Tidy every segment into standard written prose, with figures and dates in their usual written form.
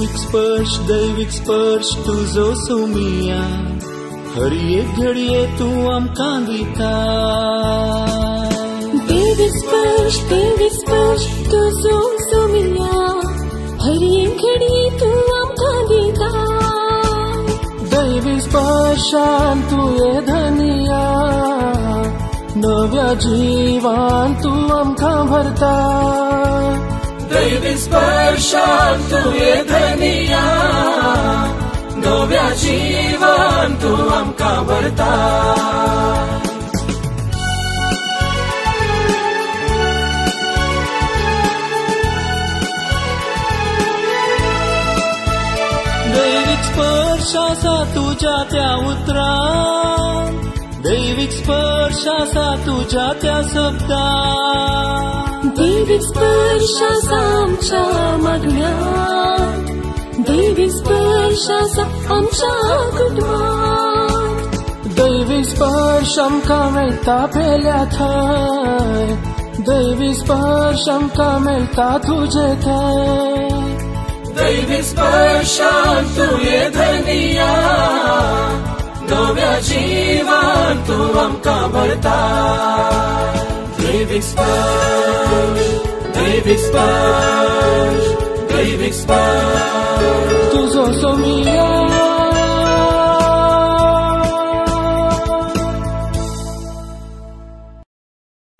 दैविक स्पर्श तुझो सोमिया हर एक घडये तू आमकां दिता दैविक स्पर्श तुझो सोमिया हर एक घडये तू आमकां दिता दैविक स्पर्शान तू ये धनिया नव्या जीवान तू आमकां भरता दैविक स्पर्शान तू ये धनिया नव्या जीवान तू आमकां भरता दैविक स्पर्शासा तुझ्या त्या उतरान दैविक स्पर्शासा तुझ्या त्या शब्दान दैविक स्पर्शासा आमच्या मागण्यात दैविक स्पर्शासा आमच्या कुटुंबात दैविक स्पर्श आमकां मेळटा पेल्या थंय दैविक स्पर्श आमकां मेळटा तुजे थंय दैविक स्पर्शान तू ये धनिया नव्या जीवान तू आमकां भरता दैविक स्पर्श तुझो सोमिया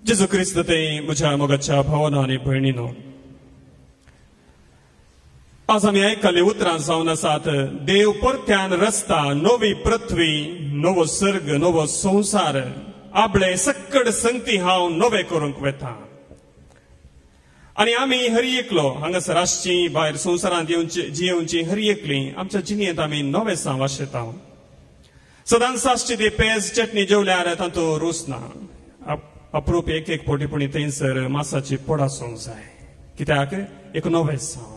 जेजू ख्रिस्त ते म्हज्या मोगाच्या भावांनो आनी भयणींनो आज आमी आयकल्ले उतरां जावन आसात देव परत्यान रचता नवी पृथ्वी नवो सर्ग नवो संसार आपले सक्कड संगती हांव नवे करूंक वेता आनी आमी हर एकलो हांगासर आसची भायर संवसारांत जियेवची हर एकली आमच्या जिणेंत आमी नवेसां वाशेता सदांच आसची ती पेज चटणी जेवल्यार तातूंत रूच ना अप्रूप एक पोटी पूण थंयसर मासाची पड आसूंक जाय कित्याक एक नवेसां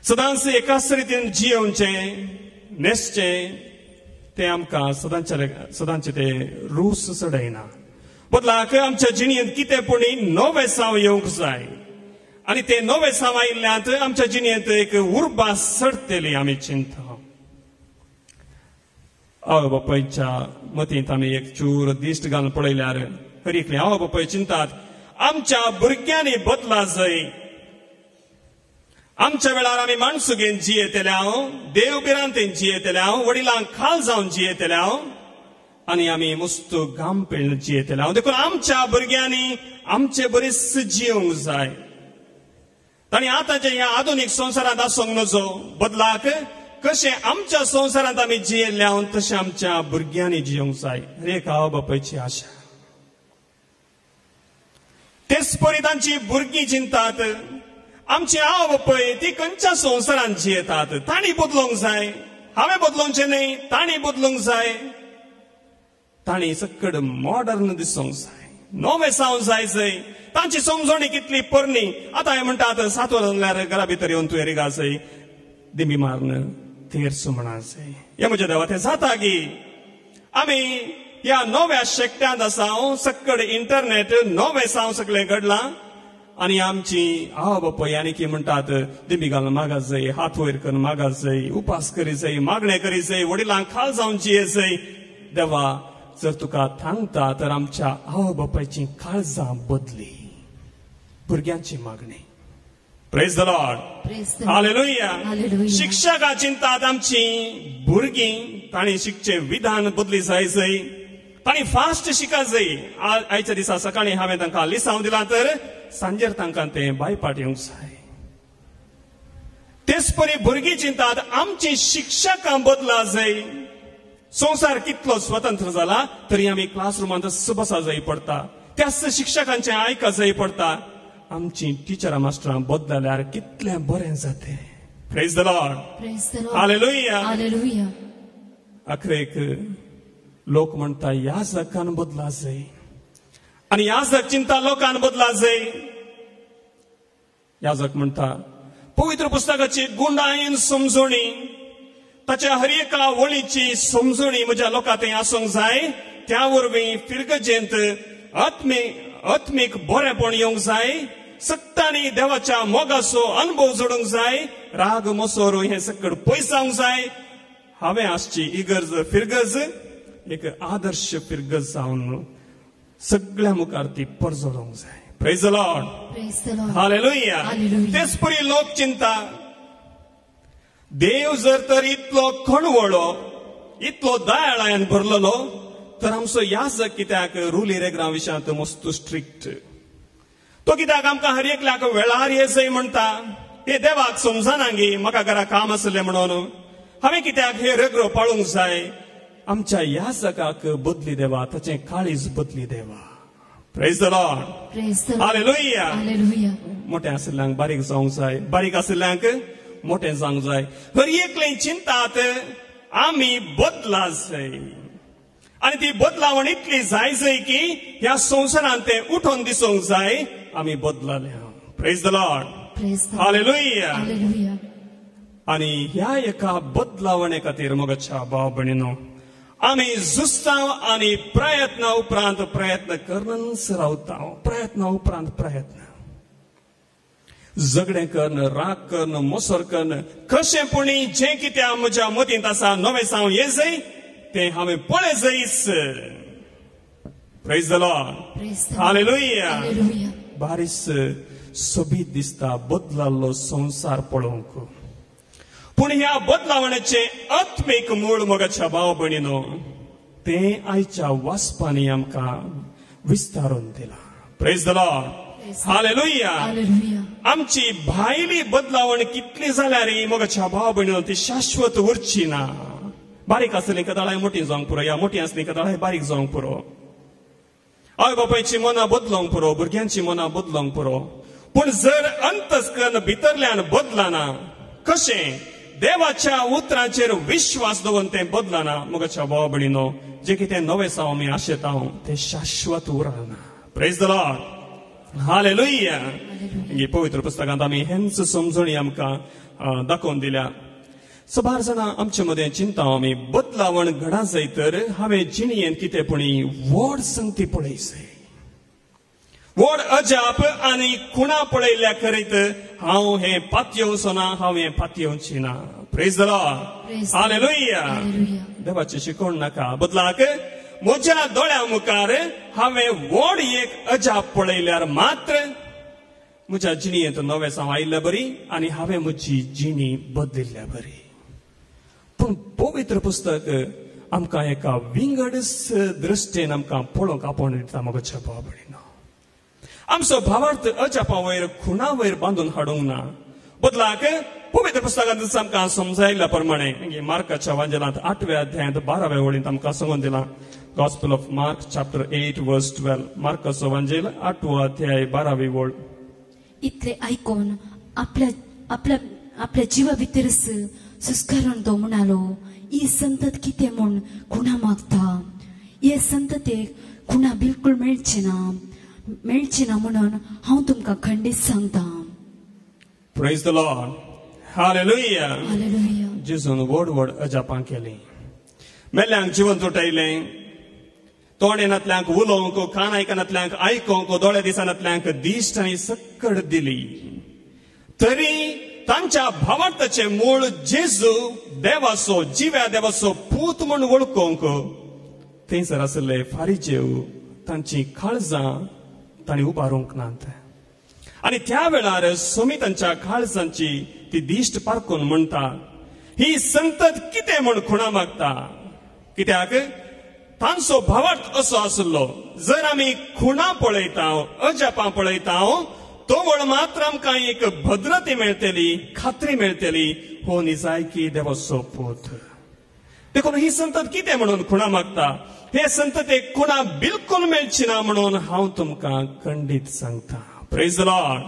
सदांच एकाच रितीन जियेवचें न्हेसचें ते आमकां सदांचे ते रूस चडयना बदलाक आमच्या जिणेंत कितें पूण नवेसांव येवंक जाय आनी ते नवेसांव आयिल्ल्यांत आमच्या जिणेंत एक उर्बास चडटली आमी चिंता आवय बापायच्या मतींत आमी एक चूर दिश्ट घालून पळयल्यार हर एकले आवय बापाय चिंतात आमच्या भुरग्यांनी बदला जाय आमच्या वेळार आमी माणसुगेन जियेतले देव बिरांतेन जियेतले वडिलांक खाल जावन जियेतले आनी आमी मस्त घाम पिळून जियेतले देखून आमच्या भुरग्यांनी आमचे बरेच जियोंक जाय तांणी आतांच्या ह्या आधुनीक संवसारांत आसूंक नजो बदलाक कशें आमच्या संवसारांत आमी जियेल्ले तशें आमच्या भुरग्यांनी जियोंक जाय हर एक आवय बापायची आशा तेच परी तांची भुरगीं चिंतात आमची आवय बापाय ती खंयच्या संवसारांत जियेतात तांणी बदलूंक जाय हांवें बदलूंकचें न्ही तांणी बदलूंक जाय तांणी सकड मॉडर्न दिसूंक जाय नवे जावंक जाय तांची समजणी कितली पोरणी आतां हांवें म्हणटात 7 वरां जाल्यार घरा भितर येवन तुवें रिगा जाय दिमी मारून तेरसो म्हणा जाय हे म्हज्या देवा तें जाता की आमी ह्या नव्या शेकट्यांत आसा सकड इंटरनेट नवे जावं सगळें घडलां आनी आमची आवय बापाय आनी कितें म्हणटात दिमी घालून मागात जाय हात वयर करून मागात जाय उपास करी जाय मागणें करी जाय वडिलांक खाल जावन जिये जाय देवा जर तुका थांगता तर आमच्या आवय बापायची काळजां बदली भुरग्यांची मागणी प्रेज द लॉर्ड हालेलुया शिक्षकां चिंतात आमची भुरगीं तांणी शिकचे विधान बदली जाय तांणी फास्ट शिका जाय आयच्या दिसा सकाळीं हांवें तांकां लिसांव दिलां तर सांजेर तांकां तें बायपाट येवंक जाय तेच परी भुरगीं चिंतात आमची शिक्षकां बदला जाय संवसार कितलो स्वतंत्र जाला तरी आमी क्लासरुमांत बसा जाय पडटा त्याच शिक्षकांचें आयका जाय पडटा आमची टिचरां मास्टरां बदलल्यार कितलें बरें जातें प्रेज द लॉर्ड हालेलुया आखरेक लोक म्हणटा याजकान बदला जाय आनी याजक चिंता लोकांन बदला जाय याजक म्हणटा पवित्र पुस्तकाची गुंडायेन समजणी ताच्या हर एका वळीची समजणी म्हज्या लोकां थंय आसूंक जाय त्या वरवीं फिरगजेंत आत्मीक बरेंपण येवंक जाय सक्तांनी देवाच्या मोगाचो अनुभव जोडूंक जाय, राग मोसोर हे सकड पयस जावंक जाय. हांवें आसची इगर्ज फिरगज एक आदर्श फिरगज जावन सगळ्या मुखार ती परजोडूंक जाय. Praise the Lord. हालेलुया. तेच परी लोक चिंता देव जर तर इतलो कणवळो, इतलो दयाळान भरलेलो, तर आमचो याजक कित्याक रूल इरेग्रा विशयांत मस्त स्ट्रिक्ट. तो कित्याक आमकां हर एकल्याक वेळार येजय म्हणटा. हे देवाक समजनांगी म्हाका घरा काम आसलें म्हणून हांवें कित्याक हे रेग्रो पाळूंक जाय. आमच्या याजकाक बदली देवा, ताचें काळीज बदली देवा. Praise the Lord. हालेलुया. मोठे आशिल्ल्यांक बारीक जावंक जाय, बारीक आशिल्ल्यांक मोठे जावंक जाय. हर एकले चिंतात आमी बदला जाय. आणि ती बदलावण इतली जाय जय की ह्या संवसारांत ते उठून दिसूंक जाय आमी बदलले. Praise the Lord. हालेलुया. आणि ह्या एका बदलावणे खातीर मोगाच्या भाव भयणीनो आमी झुजतांव आणि प्रयत्न उपरांत प्रयत्न करनच रावता. प्रयत्न उपरांत प्रयत्न. झगडें करन, राग करन, मोसोर करन, कशेंपणी जें कितें म्हज्या मतींत आसा नवें जावन येजय ते हांवें पळय जैस. Praise the Lord. हालेलुया. बारीस सोबीत दिसता बदलाल्लो संसार पळोवंक. पूण ह्या बदलावण्याचे आत्मीक मूळ मोगाच्या भाव भयणीनो ते आयच्या वाचपांनी आमकां विस्तारून दिला. Praise the Lord. हालेलुया. आमची भायली बदलावण कितली जाल्यार मोगाच्या भाव भयणीनो ती शाश्वत उरची ना. बारीक आसली कदाळाय मोठी जावंक पुरो, या मोठी आसली कदाळाय बारीक जावंक पुरो. आवय बापायची मनां बदलोवंक पुरो, भुरग्यांची मनां बदलोवंक पुरो. पूण जर अंतस्करण भितरल्यान बदलाना, कशें देवाच्या उतरांचेर विश्वास दवरून ते बदलाना मोगाच्या भाव भयणीनो जे कितें नवें जावं आमी आशेता ते शाश्वत उरना. Praise the Lord. हालेलुया. ही पवित्र पुस्तकांत आमी हेंच समजणी आमकां दाखोवन दिल्या. सबार जाणां आमचे मदें चिंता आमी बदलावण घडा जाय तर हांवें जिणयेंत कितेंपणी व्हड संगती पळय जाय. व्हड अजाप आनी खुणा पळयल्या करीत हांव हे पातयेवचो ना, हांव हे पातयेवची ना. Praise the Lord. हालेलुया. देवाची शिकवण नाका. बदलाक म्हज्या दोळ्या मुखार हांवें व्हड एक अजाप पळयल्यार मात्र म्हज्या जिणयेंत नवें जावं आयिल्ल्या बरी आनी हांवें म्हजी जिणी बदलिल्ल्या बरी. पूण पवित्र पुस्तक आमकां एका विंगडच दृश्टेन आमकां पळोवंक आपोवन दिता मोगाच्या भाव भयणीनो. आमचो भावार्थ अजापा वयर खुणा वयर बांदून हाडूंक ना. बदलाक पवित्र पुस्तकांत आमकां समजायिल्ल्या प्रमाणे मार्काच्या वांजेलांत 8व्या अध्यायांत 12व्या वळींत आमकां सांगून दिला. गॉस्पेल ऑफ मार्क चॅप्टर 8 वर्स 12. मार्काचो वांजेल 8वो अध्याय 12वी वळ. इतले आयकून आपल्या जिवा भितरच सुस्कारून तो म्हणालो, ही संतत कितें म्हूण खुणा मागता. हे संततेक खुणा बिलकुल मेळची ना म्हणून हांव तुमकां खंडीत सांगता. Praise the Lord. Hallelujah. Hallelujah. जेजून व्हड अजापां केली. मेल्ल्यांक जिवन तुटयलें. तोंडेनांतल्यांक उलोवंक, कान आयकनांतल्यांक आयकोंक, दोळे दिसनांतल्यांक दिश्ट आनी सक्कड दिली. तरी तांच्या भावार्थाचे मूळ जेजू देवाचो, जिव्या देवाचो पूत म्हूण वळखोवंक थंयसर आसले फारिजेव तांची काळजां तांणी उबारूंक नात. आनी त्या वेळार सोमी तांच्या काळजांची ती दिश्ट पारखून म्हणटा, ही संतत कितें म्हूण खुणा मागता. कित्याक तांचो भावार्थ असो आसलो, जर आमी खुणा पळयता, अजापां पळयता, तो वळ मात्र आमकां एक भद्रती मेळटली, खात्री मेळटली, हो निजायकी देवाचो पूत. देखून ही संतत कितें म्हणून खुणा मागता. हे संततेक खुणा बिलकुल मेळची ना म्हणून हांव तुमकां खंडीत सांगता. Praise the Lord.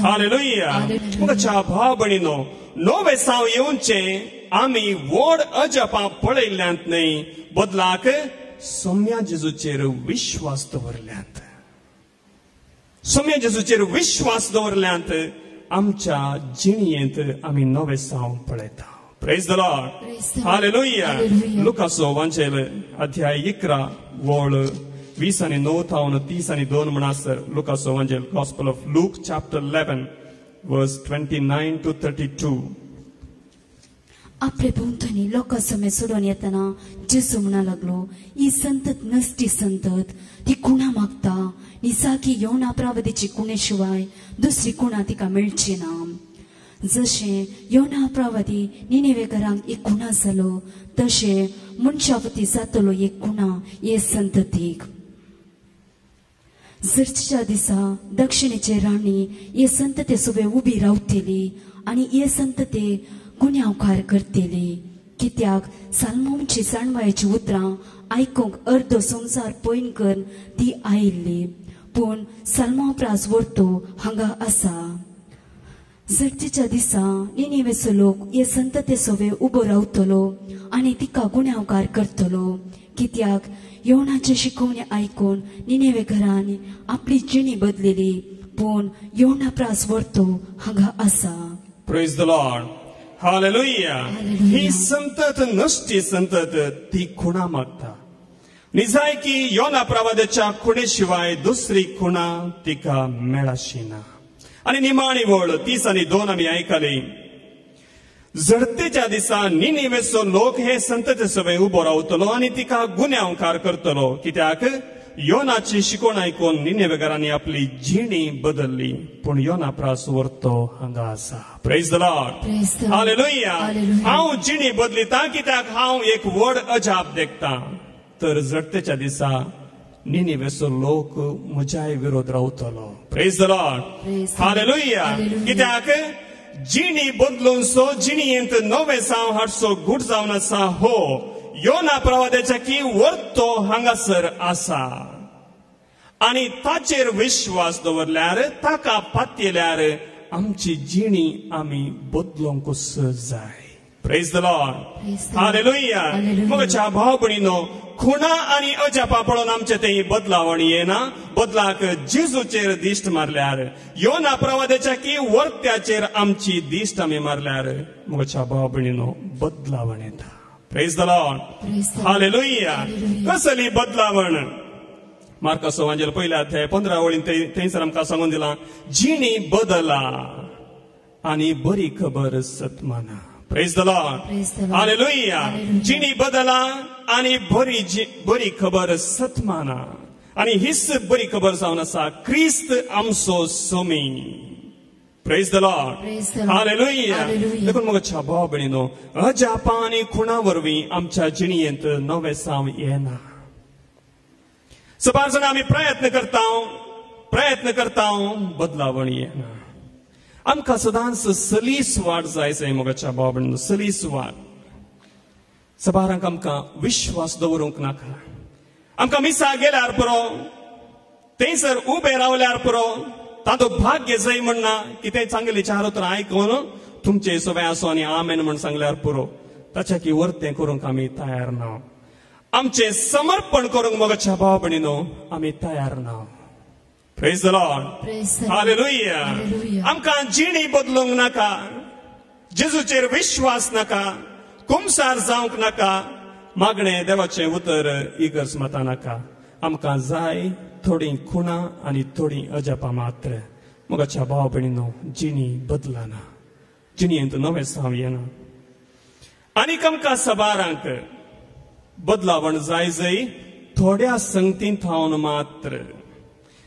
हालेलुया. मोगाच्या भाव भयणीनो, नवें जावं येवचें आमी व्हड अजापां पळयल्ल्यांत न्हय, बदलाक सोम्या जेजूचेर विश्वास दवरल्यांत. सोम्या जेजूचेर विश्वास दवरल्यांत आमच्या जिणयेंत आमी नवें जावं पळयता. Praise the Lord. हालेलुया. लुकाचो वांजेल अध्याय 11 वळ 20:9-32 म्हणसर लुकाचो एवंजेल गॉस्पेल ऑफ लूक चॅप्टर 11 वर्स 29-32. आपले भोवतणी लोकां समेत सोडून येतना जेजू म्हणा लागलो, ही संतत नसती संतत ती कुणा मागता नी सारखी येवना प्रावधीची कुणे शिवाय दुसरी कुणा तिका मेळची ना. जशे योना प्रावधी निनेवेकारांक एक कुणा जालो तशे मनशावती जातलो एक कुणा हे संततीक. सर्चीच्या दिसा दक्षिणेचे राणी हे संतते सोबे उबी रावतली आणि हे संतते गुन्यांवकार करतली. कित्याक सालमोनची जाणवायची उतरां आयकूंक अर्दो संवसार पयन कर ती आयिल्ली, पूण सालमोप्रास वर्तो हांगा आसा. सर्चीच्या दिसा निनेवेचो लोक हे संतते सोबे उबो रावतलो आनी तिका गुन्यांवकार करतलो. कित्याक योनाचे शिकवणे आयकून निनेवेकारांनी आपली जिणी बदलेली, पूण योना प्रास वर्तो हांगा आसा. Praise the Lord. हालेलुया. ही संतत नसती संतत ती खुणा मागता. निजाय की योना प्रवादाच्या खुणे शिवाय दुसरी खुणा तिका मेळाशी ना. आणि निमाणी वळ 30:2 आम्ही ऐकले. जडतेच्या दिसा निनेवेचो लोक हे संतते सोबे उबो रावतलो आणि तिका गुन्यांवकार करतलो. कित्याक योनाची शिकवण आयकून निनेवेकारांनी आपली जिणी बदलली, पूण योना प्रास वर्तो हांगा आसा. Praise the Lord. हालेलुया. हांव जिणी बदलिता कित्याक हांव एक व्हड अजाप देखता. तर जडतेच्या दिसा निनेवेचो लोक म्हज्याय विरोध रावतलो. Praise the Lord. हालेलुया. कित्याक जिणी बदलून सो जिणीयेंत नवे साव हाडसो गुट जावन आसा हो योना प्रवादाच्या की वर्तो हांगासर आसा. आणि ताचेर विश्वास दवरल्यार ताका पातयल्यार आमची जिणी आमी बदलोवंकूच जाय. Praise the Lord. हालेलुया. मगच्या भाव भयणीनो, खुणा आणि अजापा पळोवन आमचे ते बदलावण येना. बदलाक जेजूचेर दिश्ट मारल्यार योना प्रवादाच्या की वर्त्याचेर आमची दिश्ट आमी मारल्यार मगच्या भाव भयणीनो बदलावण येता. Praise the Lord. हालेलुया. कसली बदलावण? मार्काचो एवंजेल 1:15 थंयसर आमकां सांगून दिला, जिणी बदला आणि बरी खबर सतमाना. Praise the Lord. हालेलुया. जिणी बदला आणि बरी खबर सतमाना. आणि हीच बरी खबर जावन आसा क्रिस्त आमचो सोमी. Praise the Lord. हालेलुया. देखून मगच्या भाव भयणीनो, अजापा आनी खुणा वरवीं आमच्या जिणयेंत नवे साव येना. सबार जाण आमी प्रयत्न करता बदलावण येना. आमकां सदांच सलीस वाट जाय जाय मगच्या भाव भयणीनो, सलीस वाट. सबारांक आमकां विश्वास दवरूंक नाका. आमकां मिसा गेल्यार पुरो, थंयसर उबे रावल्यार पुरो, ताचो भाग्य जाय म्हणना. कितें चांगली चार उतरां आयकून तुमचे सोबे आसो आनी आमेन म्हण सांगल्यार पुरो, ताच्या की वर्तें करूंक आमी तयार ना. आमचे समर्पण करूंक मगच्या भाव भयणीनो आमी तयार ना. Praise the Lord. हालेलुया. आमकां जिणी बदलूंक नाका, जेजूचेर विश्वास नाका, कुमसार जावंक नाका, मागणें देवाचें उतर इगर्ज मतां नाका. आमकां जाय थोडी खुणा आनी थोडी अजापा मात्र. मगच्या भाव भयणीनो, जिणी बदलाना, जिणयेंत नवें साव येना. आनीक आमकां सबारांक बदलावण जाय जाय थोड्या संगतींत थावन मात्र.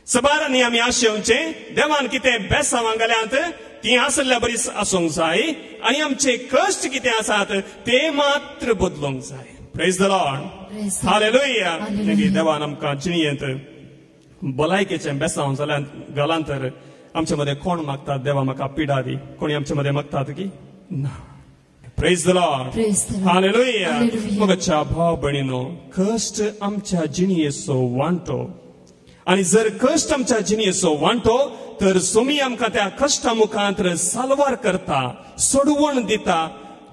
सबारांनी आमी आशेवचे देवान कितें बेसांवां घाल्यांत ती आसल्या बरी आसूंक जाय, आनी आमचे कश्ट कितें आसात ते मात्र बदलूंक जाय. Praise the Lord. हालेलुया. देवान आमकां जिणयेंत भलायकेचें बेसांव घालां तर आमचे मदें कोण मागतात देवा म्हाका पिडा दी, कोणी आमचे मदें मागतात की ना. Praise the Lord. हालेलुया. मगच्या भाव भयणीनो, कश्ट आमच्या जिणयेचो वांटो. आणि जर कश्ट आमच्या जिणयेचो वांटो तर सोमी आमकां त्या कश्टा मुखांत सालवार करता, सोडवण दिता.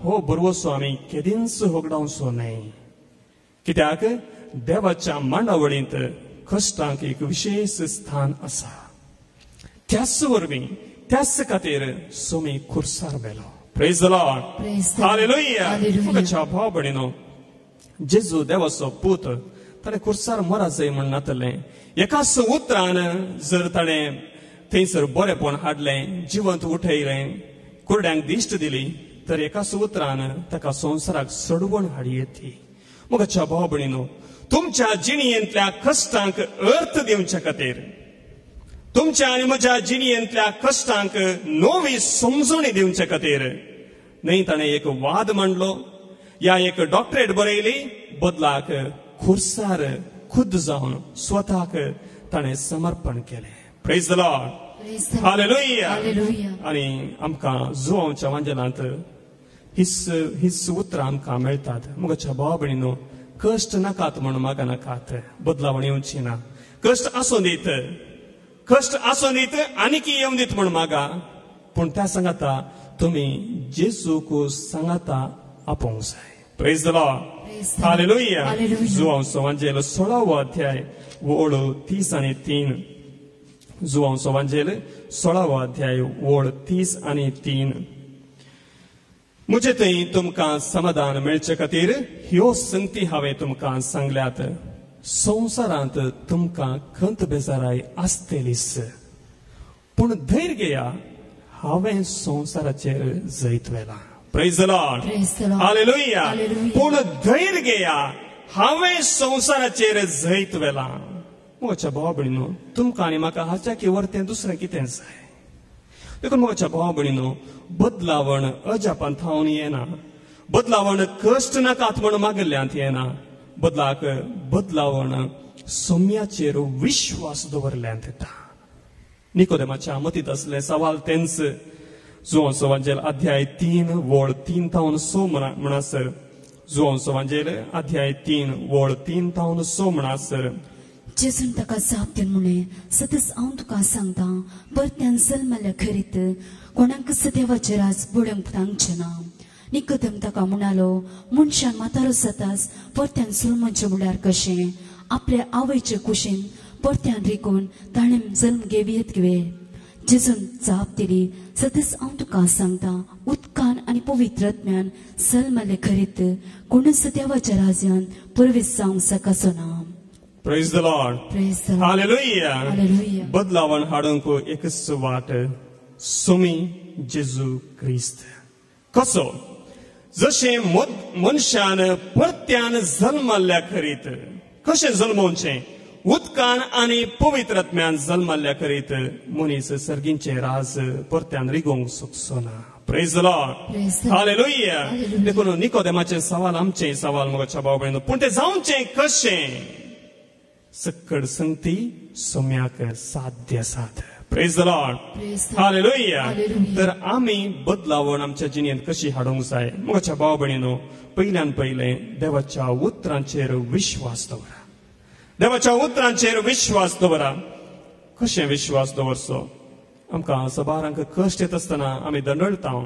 हो बरोवसो आमी केदींच होगडावचो न्हय. कित्याक देवाच्या मांडावळींत कश्टांक एक विशेष स्थान आसा. त्याच वरवीं त्याच खातीर सोमी खुर्सार बेलो. Praise the Lord. हालेलुया. मगच्या भाव भयणीनो, जेजू देवाचो पूत ताणें खुर्सार मराचंय म्हण नातलें एकाच उतरान जर ताणें थंयसर बरेपण हाडलें जिवंत उठयलें कुरड्यांक दिश्ट दिली तर एकाच उतरान ताका संवसाराक सडवण हाडी येती मोगाच्या भाव भयणीनो तुमच्या जिणयेंतल्या कश्टांक अर्थ दिवचे खातीर तुमच्या आनी म्हज्या जिणयेंतल्या कश्टांक नवी समजणी दिवचे खातीर न्हय ताणें एक वाद मांडलो या एक डॉक्टरेट बरयली बदलाक खुर्सार खुद्द जावन स्वताक ताणें समर्पण केलें प्रेज द लॉर्ड हालेलुया आनी आमकां जुवांच्या वांजेलांत हिस उतरां आमकां मेळटात मोगाच्या भाव भयणीनो कश्ट नाकात म्हण म्हाका नाकात बदलावण येवची ना कश्ट आसूं दीत आनीक येवं दीत म्हण मागा पूण त्या सांगाता तुमी जेजूक सांगाता आपोवंक जाय प्रेज द लॉर्ड हालेलुया जुवांचो वांजेल 16 अध्याय ओळ 30 आनी 3 जुवांचो वांजेल 16 अध्याय ओळ 30 आनी 3 मुझे थंय तुमकां समाधान मेळचे खातीर ह्यो संगती हांवें तुमकां सांगल्यात संवसारांत तुमकां खंत बेजाराय आसतलीच पूण धैर्य घेया हांवें संवसाराचेर जैत वेला प्रेज द लॉर्ड हालेलुया पूण धैर्य घेया हांवें संवसाराचेर जैत वेला मोगाच्या भाव भयणीनो तुमकां आनी म्हाका हाच्या की वर्तें दुसरें कितें जाय देखून मोगाच्या भाव भयणीनो बदलावण अजापांत थावन येना बदलावण कश्ट नाकात म्हण मागल्ल्यांत येना बदलाक बदलावण सोम्याचेर विश्वास दवरल्यांत येता निकोदेमाच्या मतींत असले सवाल तेंच जुवांचो वांजेल अध्याय 3 वळ 3 तावन 6 म्हणासर जुवांचो वांजेल अध्याय 3 वळ 3 तावन 6 म्हणासर जेजून ताका जाप दिवन म्हणे सतत हांव तुका सांगता परत्यान जल्मल्या खरीत कोणाक देवाचें राज बुडोवंक सांगचें ना निकोदेम ताका म्हणालो मनशान म्हातारो जाताच परत्यान जल्मचें म्हळ्यार कशें आपल्या आवयचे कुशीन परत्यान रिकून ताणें जल्म घेवयत घे जेजून जाप दिली सतत हांव तुका सांगता उदकान आनी पवित्र आत्म्यान जल्मले खरीत कोणूच देवाच्या राज्यांत प्रवेश जावंक शकाचो ना Praise the Lord. Praise the Lord. Hallelujah. Hallelujah. बदलावण हाडूंक एकच वाट सोमी जेजू क्रिस्त कसो जशे मनशान परत्यान जल्मल्ल्या खरीत कशें जल्मोवचें उदकान आनी पवित्र आत्म्यान जल्मल्ल्या खरीत मनीस सर्गींचे राज परत्यान रिगोवंक शकचो ना Praise the Lord. Hallelujah. देखून निकोदेमाचे सवाल आमचे सवाल मोगाच्या भाव भयणीनो पूण तें जावचें कशें सकड संगती सोम्याक साध्य आसात प्रेज द लॉर्ड हालेलुया तर आमी बदलावण आमच्या जिणेंत कशी हाडूंक जाय मोगाच्या भाव भयणीनो पयल्यान पयलें देवाच्या उतरांचेर विश्वास दवरा देवाच्या उतरांचेर विश्वास दवरा कशें विश्वास दवरचो आमकां सबारांक कश्ट येत आसतना आमी दंडळटा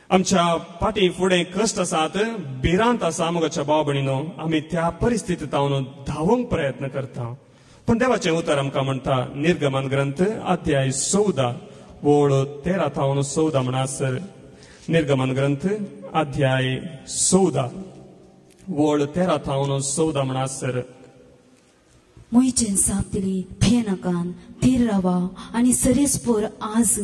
आमच्या पाटी फुडें कश्ट आसात भिरांत आसा मोगाच्या भाव भयणीनो आमी त्या परिस्थितींत हांव धांवूंक प्रयत्न करता पूण देवाचें उतर आमकां म्हणटा निर्गमन ग्रंथ अध्याय 14 ओळ 13 तावन 14 म्हणासर निर्गमन ग्रंथ अध्याय 14 ओळ 13 तावन 14 म्हणासर मोईचें साप दिली भियेनाकान थीर रावा आनी सरेस्पोर आज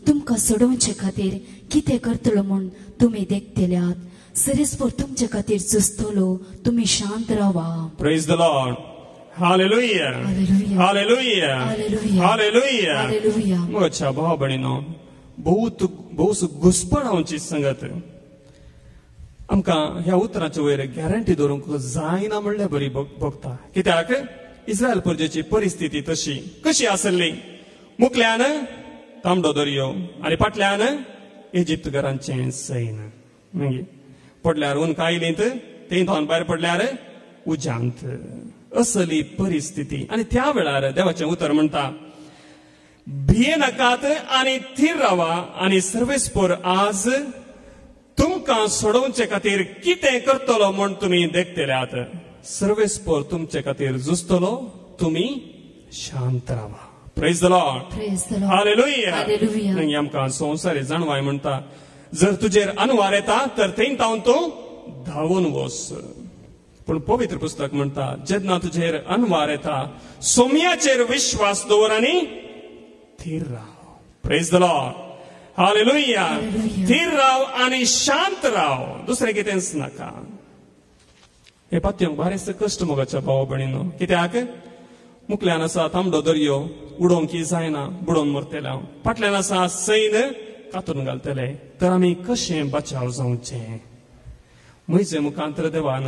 तुमकां सोडोवचे खातीर कितें करतलो म्हूण तुमी देखतेल्यात सरेस्पोर तुमचे खातीर झुजतलो तुमी शांत रावा praise the Lord hallelujah hallelujah hallelujah hallelujah मोगाच्या भाव भयणीनो बहुत घुसपण हांवची संगत आमकां ह्या उतराच्या वयर गॅरंटी दवरूंक जायना म्हणल्यार बरी भोगता कित्याक इस्रायल प्रजेची परिस्थिती तशी कशी आसली मुखल्यान तांबडो दर्यो आनी फाटल्यान इजिप्त घरांचें सैन मागीर पडल्यार उंक आयलींत तें थावन भायर पडल्यार उजांत असली परिस्थिती आनी त्या वेळार देवाचें उतर म्हणटा भियेनाकात आनी थीर रावा आनी सर्वेस्पोर आज तुमकां सोडोवचे खातीर कितें करतलो म्हूण तुमी देखतेल्यात सर्वेस्पोर तुमचे खातीर झुजतलो तुमी शांत रावा praise the Lord hallelujah hallelujah आमकां संवसारी जाणवाय म्हणटा जर तुजेर अनवार येता तर थंय तावन तूं धांवून वच पण पवित्र पुस्तक म्हणता जेन्ना तुजेर अनवार येता सोम्याचेर विश्वास दवर आनी थीर राव. Praise the Lord. हालेलुया. थीर राव आनी शांत राव. दुसरें कितेंच नाका. हे पातयेंक बारीकसो कश्ट मोगाच्या भाव भयणीनो. कित्याक मुखल्यान आसा तांबडो दर्यो उडोवंक जायना बुडोवन मरतले हांव. फाटल्यान आसा सैन कातून घालतले. तर आमी कशें बचाव जावचें. म्हजे मुखांतर देवान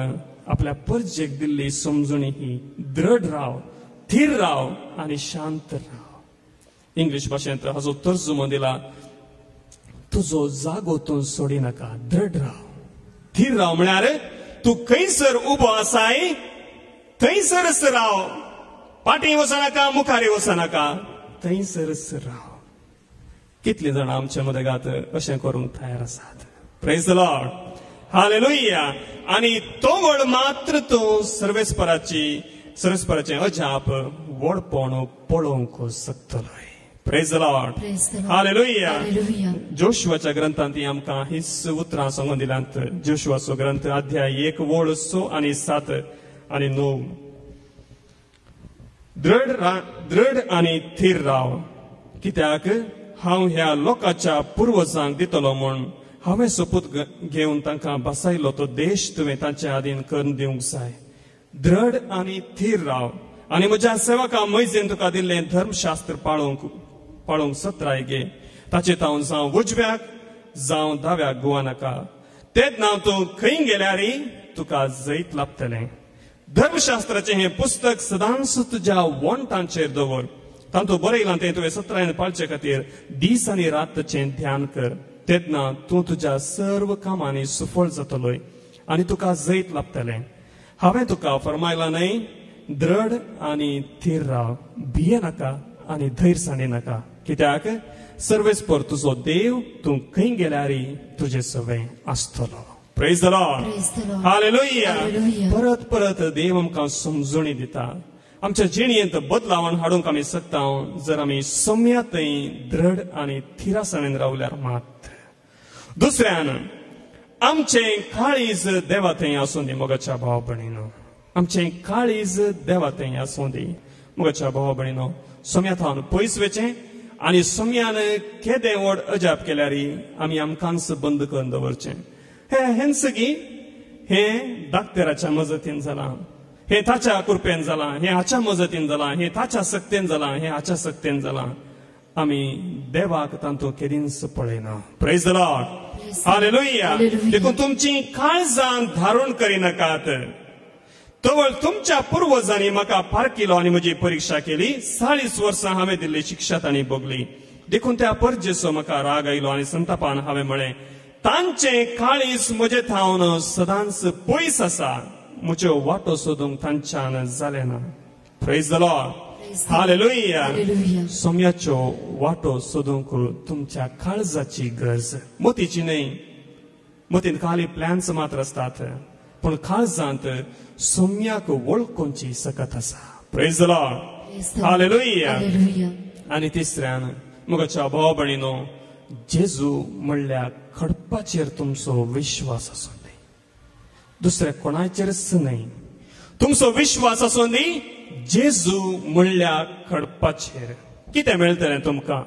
आपल्या परजेक दिल्ली समजुणी ही दृढ राव, थीर राव आनी शांत राव. इंग्लीश भाशेंत हाचो तर्जुमो दिला तुजो जागो तूं सोडी नाका. दृढ राव, थीर राव म्हळ्यार तूं खंयसर उबो आसाय थंयसरच राव. फाटीं वचनाका, मुखारी वचनाका, थंयसरच राव. कितलीं जाणां आमच्या मदेगात अशें करूंक तयार आसात. Praise the Lord. हालेलुया. आनी तो वळ मात्र तूं सर्वेस्पराचें अजाप व्हडपण पळोवंक शकतलो. Praise the Lord. हालेलुया. जोशुआच्या ग्रंथांत आमकां हीच उतरां सांगून दिल्यांत. जोशुआचो ग्रंथ अध्याय 1 वळ 6 आनी 7 आनी 9. दृढ आनी थीर राव, कित्याक हांव ह्या लोकांच्या पुर्वजांक दितलो म्हूण हांवें सोपूत घेवन तांकां बसायलो तो देश तुवें तांच्या आदीन करून दिवंक जाय. दृढ आनी थीर राव आनी म्हज्या सेवकां मोइजेन तुका दिल्लें धर्मशास्त्र पाळोवंक सत्राय घे. ताचें तावन जावं उजव्याक जावं दाव्याक गुवा नाका. तेच नांव तूं खंय गेल्यारय तुका जैत लाभतलें. धर्मशास्त्राचें हें पुस्तक सदांच तुज्या वंटांचेर दवर. तातूंत बरयलां तें तुवें सत्रायन पाळचे खातीर दीस आनी रात ताचें ध्यान कर. तेन्ना तूं तुज्या सर्व कामांनी सफळ जातलोय आनी तुका जैत लाभतलें. हांवें तुका फरमायलां न्हय, दृढ आनी थीर राव, भिये नाका आनी धैर्य साणी नाका. कित्याक सर्वेस्पर तुजो देव तूं खंय गेल्यारय तुजे सवें आसतलो. Praise the Lord. हालेलुया. परत परत देव आमकां समजुणी दिता. आमच्या जिणेंत बदलावण हाडूंक आमी शकता जर आमी सम्यातय दृढ आनी थिरासणेन रावल्यार मात. दुसऱ्यान आमचें काळीज देवा थंय आसूं दी. मोगाच्या भाव भयणीनो, आमचें काळीज देवा थंय आसूं दी. मोगाच्या भाव भयणीनो, सम्यातान पयस वचचें आनी सम्यान केदें व्हड अजाप केल्यारय आमी आमकांच बंद करून दवरचें. हें सगळीं हें दाक्तेराच्या मजतीन जालां, हें ताच्या कृपेन जालां, हें हाच्या मजतीन जालां, हें ताच्या सक्तेन जालां, हें हाच्या सक्तेन जालां. आमी देवाक तांतूं केदींच पळयना. Praise the Lord. हालेलुया. देखून तुमची काळजां धारून करिनाकात. तवळ तुमच्या पुर्वजांनी म्हाका पारकिलो आनी म्हजी परीक्षा केली. 40 वर्सां हांवें दिल्ली शिक्षा तांणी भोगली. देखून त्या परजेचो म्हाका राग आयलो आनी संतापान हांवें म्हळें तांचें काळीज म्हजे थावन सदांच पयस आसा. म्हज्यो वाटो सोदूंक तांच्यान जालें ना. Praise the Lord. हालेलुया. सोम्याच्यो वाटो सोदूंक तुमच्या काळजाची गरज. मोतीची न्हय. मोतीन खाली प्लॅन्स मात्र आसतात, पूण काळजांत सोम्याक वळखुंची सकत आसा. Praise the Lord. हालेलुया. आनी तिसऱ्यान मोगाच्या भाव भयणीनो, जेजू म्हणल्यार खडपाचेर तुमचो विश्वास आसूं दी. दुसऱ्या कोणाचेरच न्हय. तुमचो विश्वास आसूं दी जेजू म्हणल्यार खडपाचेर. कितें मेळटलें तुमकां?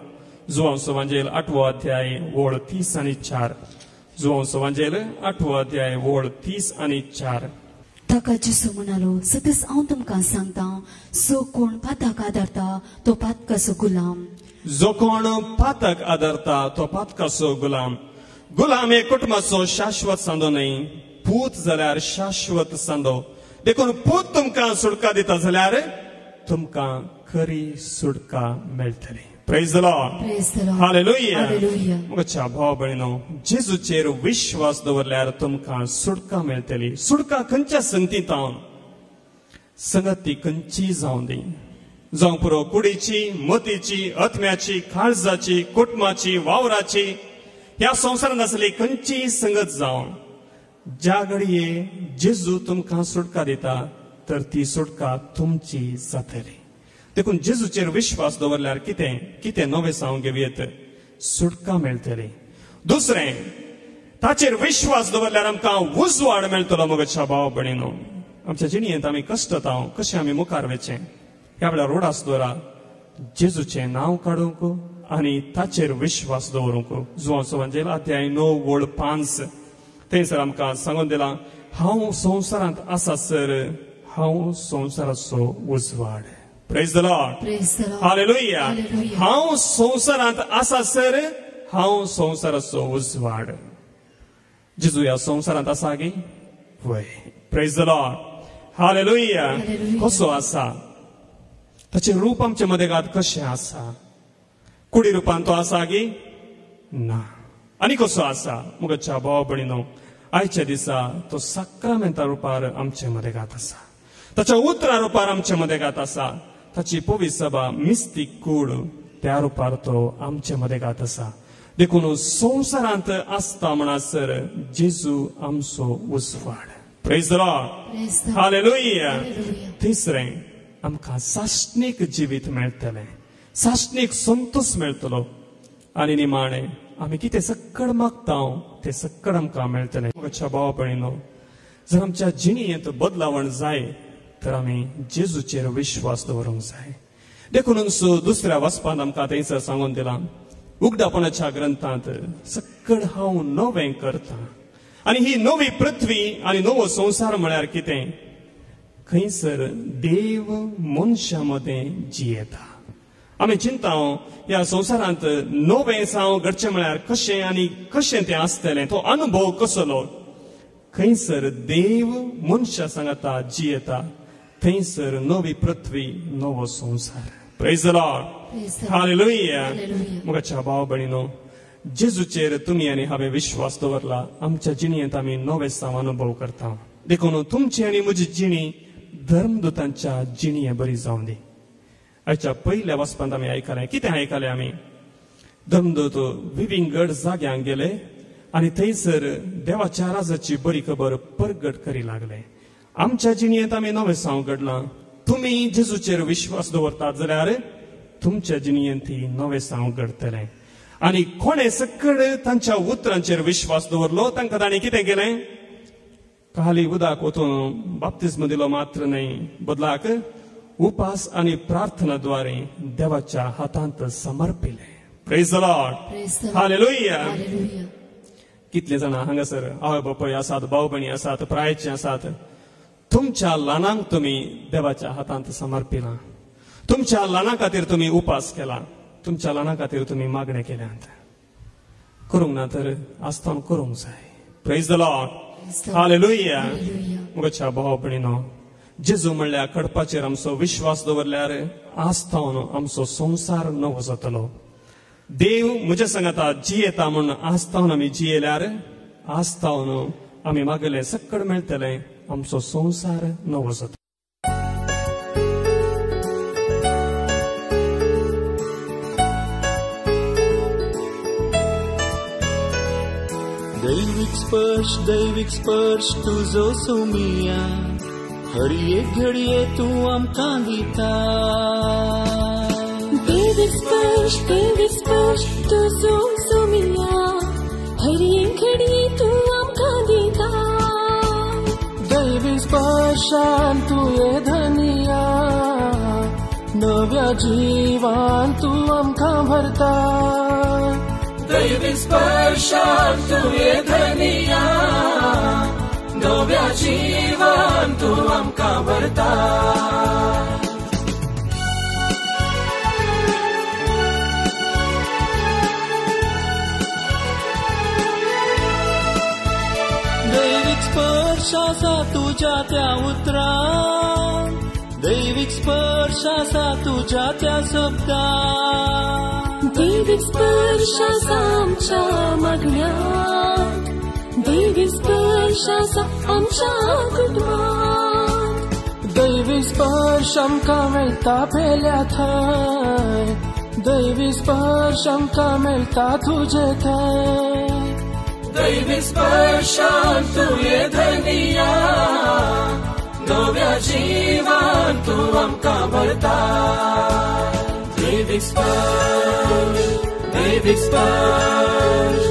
जुवांचो वांजेल 8वो अध्याय वळ 30 आनी 4. जुवांचो वांजेल 8वो अध्याय वळ 30 आनी 4. ताका जेसू म्हणालो, सदस हांव तुमकां सांगता, सो कोण पाताक आदारता तो पातकाचो गुलाम. जो कोण पातक आदारता तो पातकाचो गुलाम. गुलाम हे कुटुंबाचो शाश्वत सांदो न्हय, पूत जाल्यार शाश्वत सांदो. देखून पूत तुमकां सुटका दिता जाल्यार तुमकां खरी सुटका मेळटली. Praise the Lord. हालेलुया. मोगाच्या भाव भयणीनो, जेजूचेर विश्वास दवरल्यार तुमकां सुटका मेळटली. सुटका खंयच्या संगतींतावन? संगती खंयची जावं दी. जावं पुरो कुडीची, मतीची, आत्म्याची, काळजाची, कुटुंबाची, वावराची, ह्या संवसारांत आसली खंयची संगत जावं. ज्या घडये जेजू तुमकां सुटका दिता तर ती सुटका तुमची जातली. देखून जेजूचेर विश्वास दवरल्यार कितें नवें जावंक येत, सुटका मेळटली. दुसरें, ताचेर विश्वास दवरल्यार आमकां उजवाड मेळटलो. मोगाच्या भाव भयणीनो, आमच्या जिणेंत आमी कश्ट ताव कशें आमी मुखार वचचें ह्या वेळार रोडास द्वारा जेजूचें नांव काडूंक आनी ताचेर विश्वास दवरूंक जुवांचो वंजेल अध्याय 9 वळ 5 थंयसर आमकां सांगून दिलां हांव संवसारांत आसा सर हांव संवसाराचो उजवाड. Praise the Lord. हालेलुया. हांव संवसारांत आसा सर हांव संवसाराचो उजवाड. जेजू ह्या संवसारांत आसा गे वय. Praise the Lord. हालेलुया. कसो आसा ताचें रूप आमचे मदेगांत कशें आसा कुडी रुपान तो आसा गे ना. आनी कसो आसा मुगाच्या भाव भयणीनो आयच्या दिसा तो साक्रामेंता रुपार आमचे मदेगांत आसा. ताच्या उतरा रुपार आमचे मदेगांत आसा. ताची पवित्र सभा मिस्तीक कूड त्या रुपार तो आमचे मदेगांत आसा. देखून संवसारांत आसता म्हणसर जेजू आमचो उजवाड. Praise the Lord. हालेलुया. तिसरें आमकां साश्टीक जिवीत मेळटलें. साश्टीक संतोष मेळटलो आनी निमाणें आमी कितें सक्कड मागता तें सक्कड आमकां मेळटलें. म्हज्या भाव भयणीनो जर आमच्या जिणेंत बदलावण जाय तर आमी जेजूचेर विश्वास दवरूंक जाय. देखूनच दुसऱ्या वचपांत आमकां थंयसर सांगून दिलां उगडापणाच्या ग्रंथांत सक्कड हांव नवें करतां. आनी ही नवी पृथ्वी आनी नवो संवसार म्हळ्यार कितें खंयसर देव मनशा मदें जियेता. आमी चिंता ह्या संवसारांत नवें जावं घडचें म्हळ्यार कशें आनी कशें तें आसतलें तो अनुभव कसलो. खंयसर देव मनशा सांगता जियेता थंयसर नवी पृथ्वी नवो संवसार. Praise the Lord. हालेलुया. मुगाच्या भाव भयणीनो जेजूचेर तुमी आनी हांवें विश्वास दवरला आमच्या जिणेंत आमी नवे साव अनुभव करता. देखून तुमची आनी म्हजी जिणी धर्मदूतांच्या जिणये बरी जावं दी. आयच्या पयल्या वचपांत आमी आयकलें कितें आयकलें आमी धर्मदूत विविंगड जाग्यांक गेले आनी थंयसर देवाच्या राजाची बरी खबर परगट करी लागले. आमच्या जिणयेंत आमी नवें साव घडलां. तुमी जेजूचेर विश्वास दवरतात जाल्यार तुमच्या जिणयेंत ही नवें साव घडतलें. आनी कोणें सक्कड तांच्या उतरांचेर विश्वास दवरलो तांकां ताणें कितें केलें खाली उदक वचून बाप्तिस्म दिलो मात्र न्हय बदलाक उपास आनी प्रार्थनाद्वारे देवाच्या हातांत समर्पिले. Praise the Lord. हालेलुया. कितले जाणां हांगासर आवय बापूय आसात भाव भयणी आसात प्रायचे आसात तुमच्या ल्हानांक तुमी देवाच्या हातांत समर्पिलां. तुमच्या ल्हाना खातीर तुमी उपास केला. तुमच्या ल्हाना खातीर तुमी मागणें केल्यात. करूंक ना तर आसतावन करूंक जाय. Praise the Lord. हालेलुया. मुगाच्या भाव भयणीनो जेजू म्हणल्यार कडपाचेर आमचो विश्वास दवरल्यार आसतावन आमचो संवसार नवो जातलो. देव म्हज्या सांगता जियेता म्हूण आसतावन आमी जियेल्यार आसतावन आमी मागले सक्कड मेळटलें आमचो संवसार नवो जातलो. दैविक स्पर्श तुजो सोमिया हर एक घडये तूं आमकां दिता. दैविक स्पर्श तुजो सोमिया हर एक घडये तूं आमकां दिता. दैविक स्पर्शान तुवें धनिया नव्या जिवान तूं आमकां भरता. दैविक स्पर्शान तुवें धनिया नव्या जिवान तूं आमकां भरता. दैविक स्पर्श आसा तुज्या त्या उतरां. दैविक स्पर्श आसा तुज्या त्या शब्दां. दैविक स्पर्श आसा आमच्या मागण्यांत. दैविक स्पर्श आसा आमच्या कुटुंबांत. दैविक स्पर्श आमकां मेळटा पेल्या थंय. दैविक स्पर्श आमकां मेळटा तुजे थंय. दैविक स्पर्शान तुवें धनिया नव्या जिवान तूं आमकां भरता. दैविक स्पर्श दैविक स्पर्श